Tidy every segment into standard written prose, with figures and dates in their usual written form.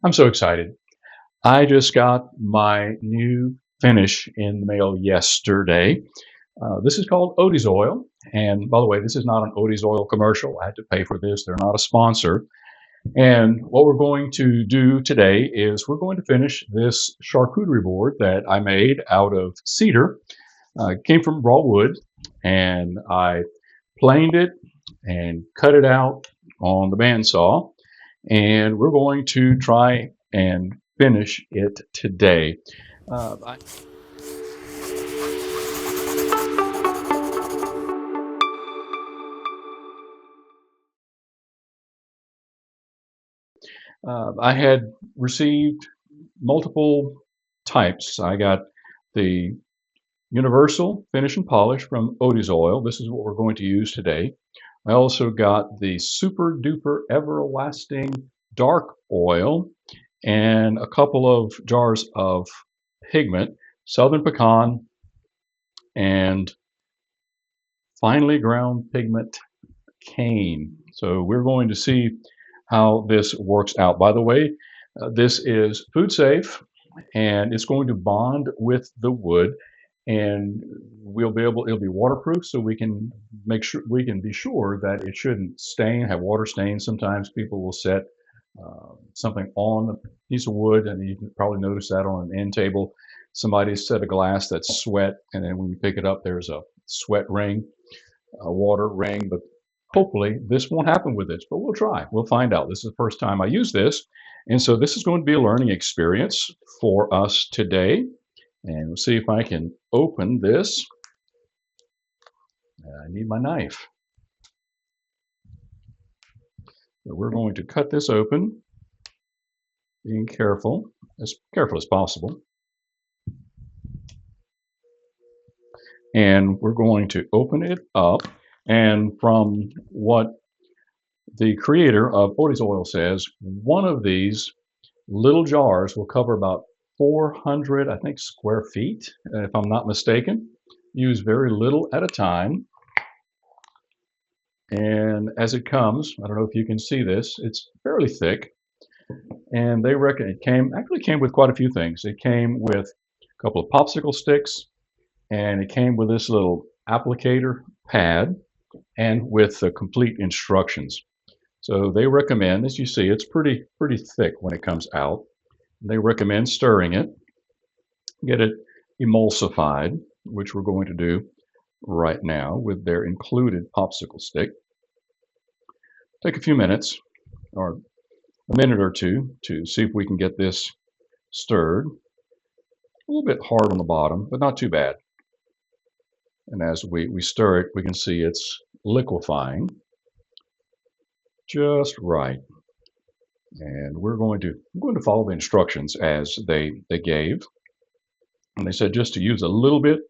I'm so excited. I just got my new finish in the mail yesterday. This is called Odie's Oil. And by the way, this is not an Odie's Oil commercial. I had to pay for this. They're not a sponsor. And what we're going to do today is we're going to finish this charcuterie board that I made out of cedar. It came from raw wood, and I planed it and cut it out on the bandsaw, and we're going to try and finish it today. Uh, I, I had received multiple types. I got the universal finish and polish from Odie's Oil. This is what we're going to use today. I also got the super duper everlasting dark oil and a couple of jars of pigment, Southern Pecan, and finely ground pigment cane. So we're going to see how this works out. By the way, this is food safe and it's going to bond with the wood, and it'll be waterproof, so we can be sure that it shouldn't stain, have water stains. Sometimes people will set something on a piece of wood, and you can probably notice that on an end table. Somebody set a glass that's sweat, and then when you pick it up, there's a sweat ring, a water ring. But hopefully this won't happen with this, but we'll try. We'll find out. This is the first time I use this. And so this is going to be a learning experience for us today. And we'll see if I can open this. I need my knife. So we're going to cut this open, being careful as possible. And we're going to open it up. And from what the creator of Odie's Oil says, one of these little jars will cover about 400, I think, square feet, if I'm not mistaken. Use very little at a time. And as it comes, I don't know if you can see this, it's fairly thick. And they reckon it actually came with quite a few things. It came with a couple of popsicle sticks, and it came with this little applicator pad and with the complete instructions. So they recommend, as you see, it's pretty thick when it comes out. They recommend stirring it, get it emulsified, which we're going to do right now with their included popsicle stick. Take a few minutes or a minute or two to see if we can get this stirred. A little bit hard on the bottom, but not too bad. And as we stir it, we can see it's liquefying just right. And I'm going to follow the instructions as they gave. And they said just to use a little bit.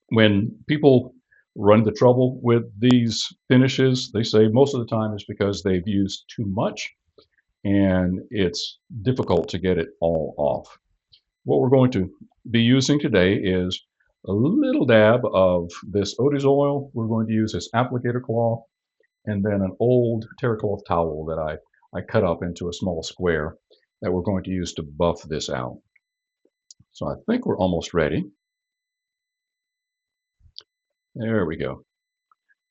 When people run into trouble with these finishes, they say most of the time it's because they've used too much and it's difficult to get it all off. What we're going to be using today is a little dab of this Odie's oil. We're going to use this applicator cloth and then an old terry cloth towel that I cut up into a small square that we're going to use to buff this out. So I think we're almost ready. There we go.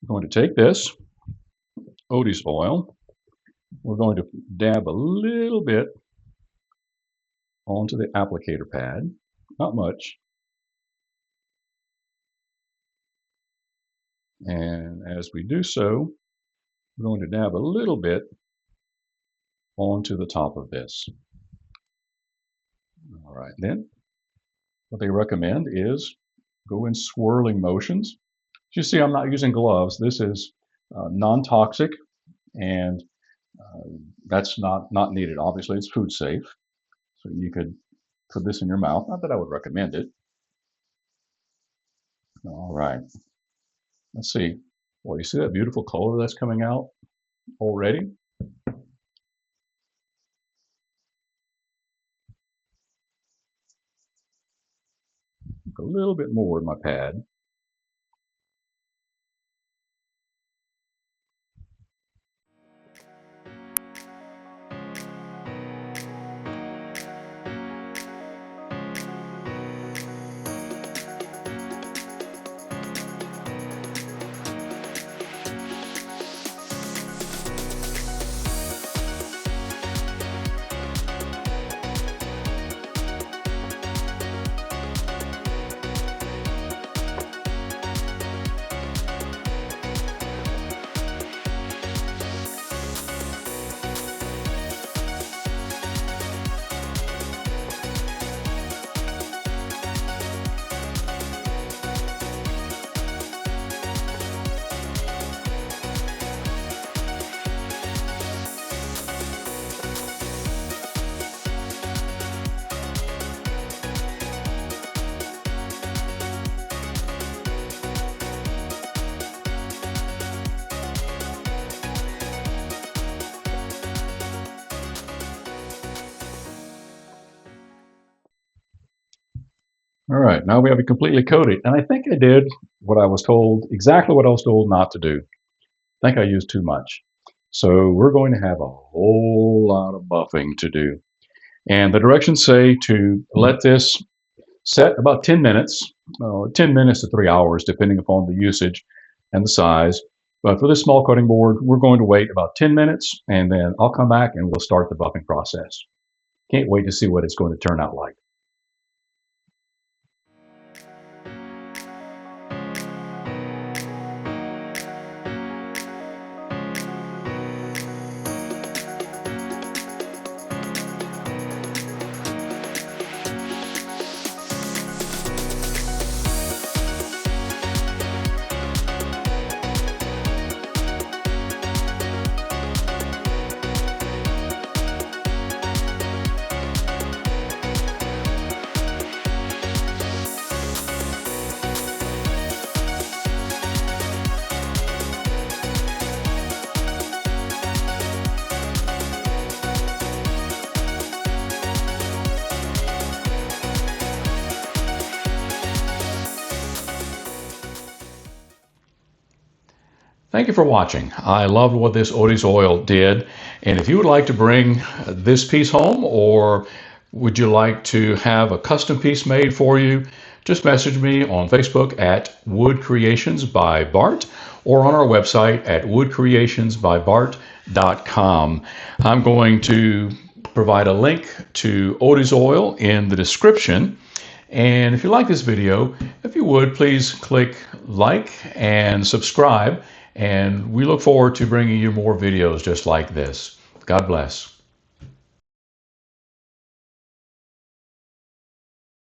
I'm going to take this Odie's oil. We're going to dab a little bit onto the applicator pad, not much. And as we do so, we're going to dab a little bit onto the top of this. All right, then what they recommend is go in swirling motions. As you see, I'm not using gloves. This is non-toxic, and that's not needed. Obviously, it's food safe, so you could put this in your mouth. Not that I would recommend it. All right, let's see. Well, you see that beautiful color that's coming out already? A little bit more in my pad. All right, now we have it completely coated. And I think I did what I was told, exactly what I was told not to do. I think I used too much. So we're going to have a whole lot of buffing to do. And the directions say to let this set about 10 minutes, 10 minutes to 3 hours, depending upon the usage and the size. But for this small cutting board, we're going to wait about 10 minutes, and then I'll come back and we'll start the buffing process. Can't wait to see what it's going to turn out like. Thank you for watching. I loved what this Odie's oil did. And if you would like to bring this piece home, or would you like to have a custom piece made for you, just message me on Facebook at Wood Creations by Bart, or on our website at woodcreationsbybart.com. I'm going to provide a link to Odie's oil in the description. And if you like this video, if you would, please click like and subscribe. And we look forward to bringing you more videos just like this. God bless.